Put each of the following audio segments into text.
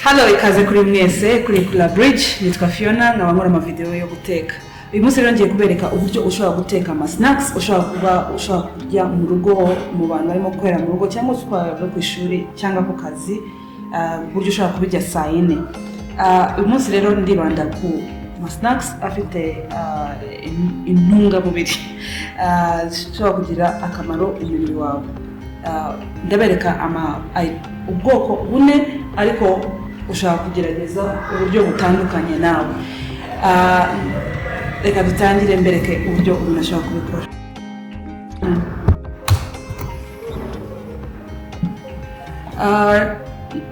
Hello, ikaze kuri mwese kuri Kula Bridge. Nitwa Fiona nkaba nkora ama video yo guteka. Uyu munsi rero ngiye kubereka uburyo ushobora guteka ama snacks, ushobora kurya mu rugo mu bantu barimo gukorera mu rugo cyangwa twaba ku ishuri cyangwa ku kazi, uburyo ushobora kubijya saa yine. Uyu munsi rero ndibanda ku ama snacks afite intungamubiri zishobora kugira akamaro umubiri wawe. Ndabereka ubwoko bune ariko ushaka kugerageza uburyo butandukanye nawe. Reka dutangire mbereke uburyo umuntu ashobora kubikora.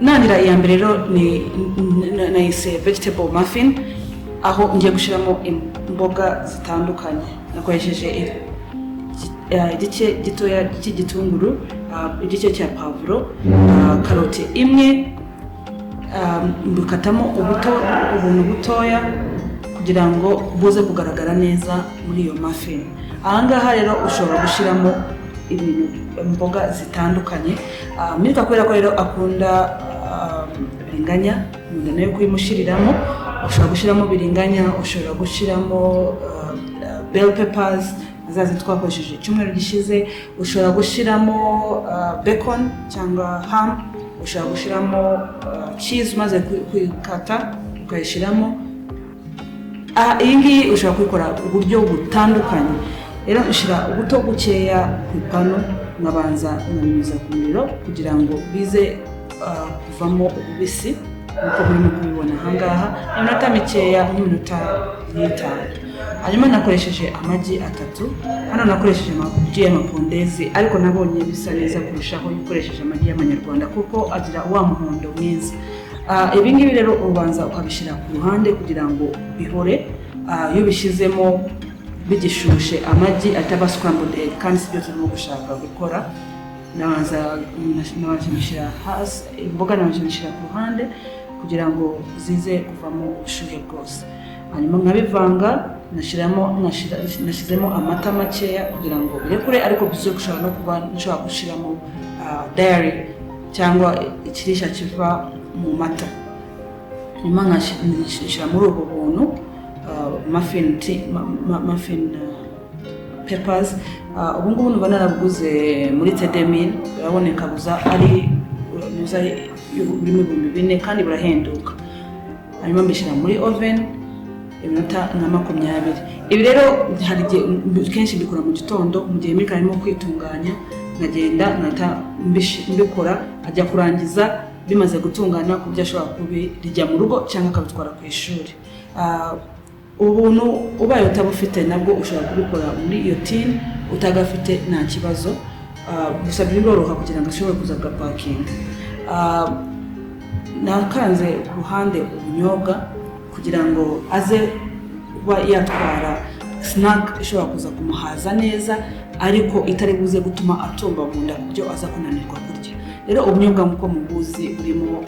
Nanira iya mbere rero ni nayise vegetable muffin, aho ngiye gushiramo imboga zitandukanye. Nakoresheje igice gitoya cy'igitunguru, igice cya pavuro, karoti imwe, mbukatamo ubuntu butoya kugira ngo buze kugaragara neza muri iyo muffin. Ahangaha rero ushobora gushiramo imboga zitandukanye. Milka kubera ko rero akunda biringanya, nayo kuyimushiriramo. Ushobora gushiramo biringanya, ushobora gushiramo bell peppers zazi twakoresheje icyumweru gishize, ushobora gushiramo bacon cyangwa ham, ushobora gushiramo cheese maze kuyikata ukayishiramo. Iyi ngiyi ushobora kubikora uburyo butandukanye. Rero ushira ubuto bukeya ku ipanu, nkabanza nkanyuza ku muriro kugira ngo bize kuvamo ububisi uko burimo kubibona ahangaha. Iminota mikeya nk'iminota 5. Hanyuma nakoresheje amagi 3. Hano nakoresheje amagi y'amapondezi, ariko nabonye bisa neza kurushaho ukoresheje amagi y'amanyarwanda kuko agira wa muhondo mwiza. Ibi ngibi rero ubanza ukabishira ku ruhande kugira ngo bihore. Iyo bishizemo bigishushe amagi ataba scrambled egg kandi sibyo turimo gushaka gukora. Nabanza nabashimishira hasi imboga, nabashimishira ku ruhande kugira ngo zize kuvamo ubushuhe bwose. Hanyuma nkabivanga, nashizemo amata makeya kugira ngo birekure, ariko bizo gushaka no kuba nshobora gushiramo dairy cyangwa ikirisha kiva mu mata. Hanyuma nkashira muri ubu buntu muffin peppers. Ubu ngubu numva narabuguze muri Tedemil, biraboneka buza ari nuza y'ibihumbi 4 kandi burahenduka. Hanyuma mbishira muri oven iminota nka 20. Ibi rero hari kenshi mbikora mu gitondo mu gihe Milka arimo kwitunganya, nkagenda nkata mbikora ajya kurangiza bimaze gutungana kubyo ashobora kubirya mu rugo cyangwa akabitwara ku ishuri. Ubuntu ubaye utabufite nabwo ushobora kubikora muri iyo tin, utagafite nta kibazo. Gusa biroroha kugira ngo ashobore kuza gapakinga. Nakanze ku ruhande ubunyobwa kugira ngo aze kuba yatwara snack ishobora kuza kumuhaza neza, ariko itari buze gutuma atumba mu nda kubyo aza kunanirwa kurya. Rero ubunyobwa muko mubuzi burimo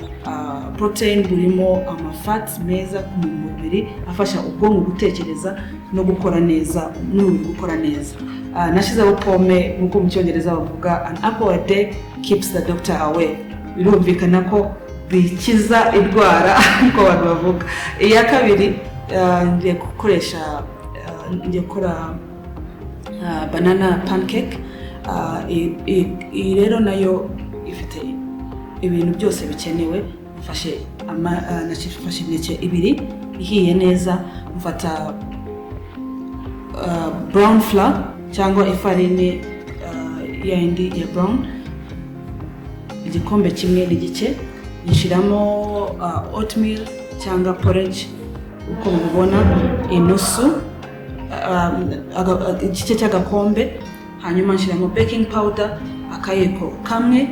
protein, burimo amafats meza ku mubiri afasha ubwonko gutekereza no gukora neza, n'umubiri gukora neza. Nashizeho pome muko mu cyongereza bavuga an apple a day keeps the doctor away. Birumvikana ko bikiza indwara ko abantu bavuga. Iya kabiri ngiye gukoresha gukora banana pancake. Iyi rero nayo ifite ibintu byose bikenewe. Mfashe imeke 2 ihiye neza, mfata brown flour cyangwa ifarine yindi ya brown, igikombe kimwe n'igice, nshiramo oatmeal cyangwa porridge uko mubibona inusu, igice cy'agakombe. Hanyuma nshiramo baking powder akayiko kamwe,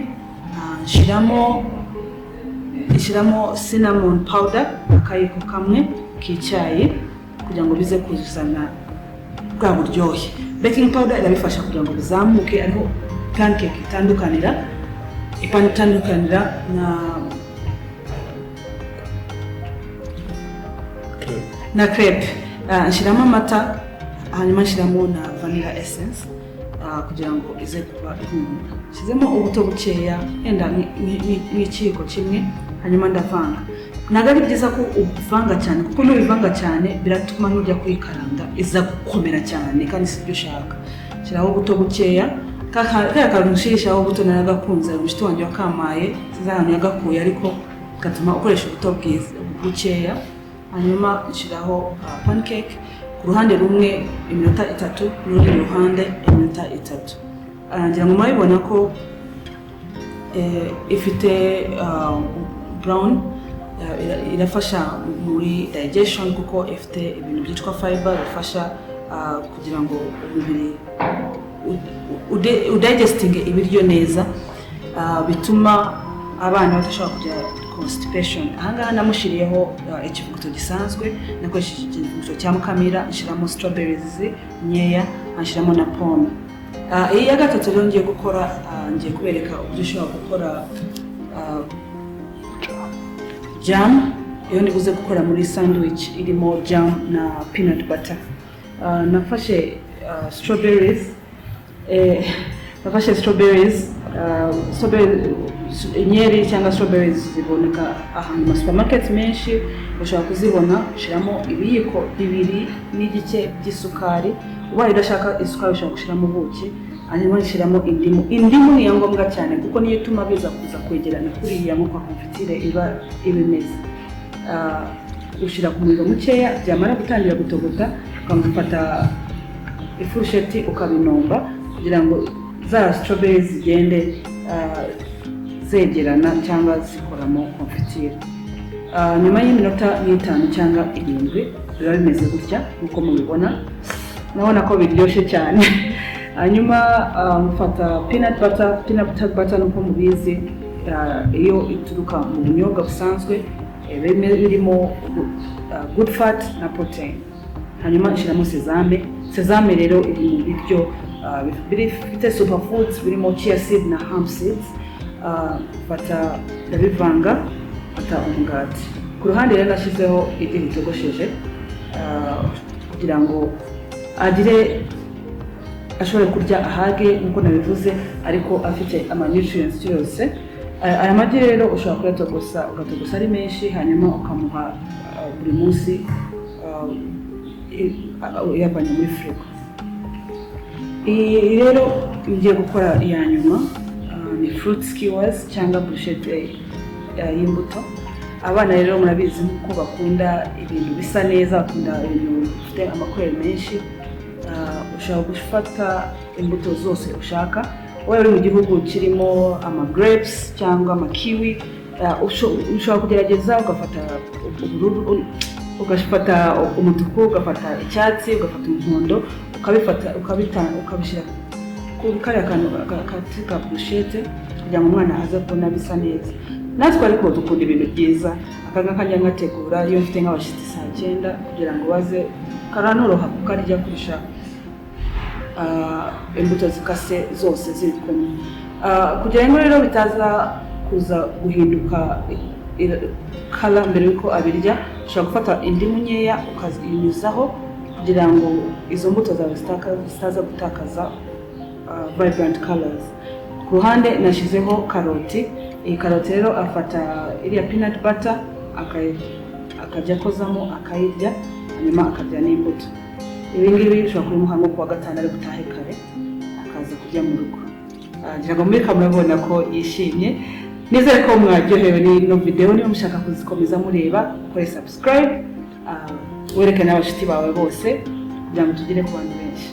nshiramo cinnamon powder akayiko kamwe k'icyayi kugira ngo bize kuzana bwa buryohe. Baking powder irabifasha kugira ngo bizamuke, ariho pancake itandukanira na crepe. Nshiramo amata, hanyuma nshiramo na vanilla essence kugira ngo ize kuba ihumura. Shizemo ubuto bukeya, enda n'ikiko kimwe, hanyuma ndavanga. Ntabwo ari byiza ko uvanga cyane kuko n'ubivanga cyane biratuma n'ujya kuyikaranga iza gukomera cyane kandi si byo ushaka. Shyiraho ubuto bukeya, kaya kantu ushirishaho ubuto naragakunze umushiti wanjye wakamaye sinzi ahantu yagakuye ariko gatuma ukoresha ubuto bwiza bukeya. Hanyuma nshyiraho pancake ku ruhande rumwe iminota 3, ku rundi ruhande iminota 3. Ngira ngo murabibona ko ifite brown, irafasha muri digestion kuko ifite ibintu byitwa fiber bifasha kugira ngo umubiri udigestinge ibiryo neza, bituma abana badashobora kugira constipation. Ahangaha namushiriyeho ikivuguto gisanzwe, nakoresheje ikivuguto cya Mukamira, nshiramo strawberries nyeya, nshiramo na pomme. Iyi ya gatatu rero ngiye gukora, ngiye kubereka uburyo ushobora gukora jam. Iyo ndibuze gukora muri sandwich irimo jam na peanut butter. Nafashe strawberries, inyeri cyangwa strawberries ziboneka ahantu mu supermarket menshi, ushobora kuzibona. Ushiramo ibiyiko 2 n'igice by'isukari, ubaye udashaka isukari ushobora gushiramo ubuki. Hanyuma nshiramo indimu ni ngombwa cyane kuko niyo ituma biza kuza kwegerana kuriya nk'uko konfitire iba ibimeze. Ushira ku muriro mukeya, byamara gutangira gutogota ukamufata ifurusheti ukabinomba kugira ngo za strawberries zigende zegerana cyangwa zikoramo konfitire. Nyuma y'iminota 5 cyangwa 7 biba bimeze gutya nk'uko mubibona, nabona ko biryoshye cyane. Hanyuma mfata peanut butter nuko mubizi iyo ituruka mu bunyobwa busanzwe birimo good fat na protein. Hanyuma nshiramo sesame rero iri mu biryo bifite superfoods birimo chia seed na hemp seeds. Fata ndabivanga, fata umugati ku ruhande rero nashyizeho igi ritogosheje kugira ngo ashobora kurya ahage nkuko nabivuze ariko afite ama nutrients yose. Aya magi rero ushobora kuyatogosa, ugatogosa ari menshi, hanyuma ukamuha buri munsi yavanye muri firigo. Iyi rero ngiye gukora iya nyuma, ni fruit skewers cyangwa bruschette y'imbuto. Abana rero murabizi ko bakunda ibintu bisa neza, bakunda ibintu bifite amakwere menshi. Ushobora gufata imbuto zose ushaka, wowe uri mu gihugu kirimo ama grapes cyangwa ama kiwi, ushobora kugerageza ugafata ubururu, ugafata umutuku, ugafata icyatsi, ugafata umuhondo, ukabishyira ku kariya kantu ka bruschette kugira ngo umwana aze kubona bisa neza. Natwe ariko dukunda ibintu byiza, akaga kajya ngategura iyo mfite nk'abashyitsi saa 9 kugira ngo baze karanoroha kukarya kurusha imbuto zikase zose ziri kumwe. Kugira ngo rero bitaza kuza guhinduka kala mbere yuko abirya, ushobora gufata indimu nyeya ukazinyuzaho kugira ngo izo mbuto zawe zitaza gutakaza vibrant colors. Ku ruhande nashyizeho karoti. Iyi karoti rero afata iriya peanut butter akajya kozamo akayirya, hanyuma akarya n'imbuto. Ibi ngibi ushobora kubimuha nko kuwa 5 ari gutahe kare akaza kurya mu rugo. Ngira ngo muri kamurabona ko yishimye. Nizere ko mwaryohewe n'ino video. Niba mushaka kuzikomeza mureba, kore subscribe, werekane abashiti bawe bose kugira ngo tugire ku bantu benshi.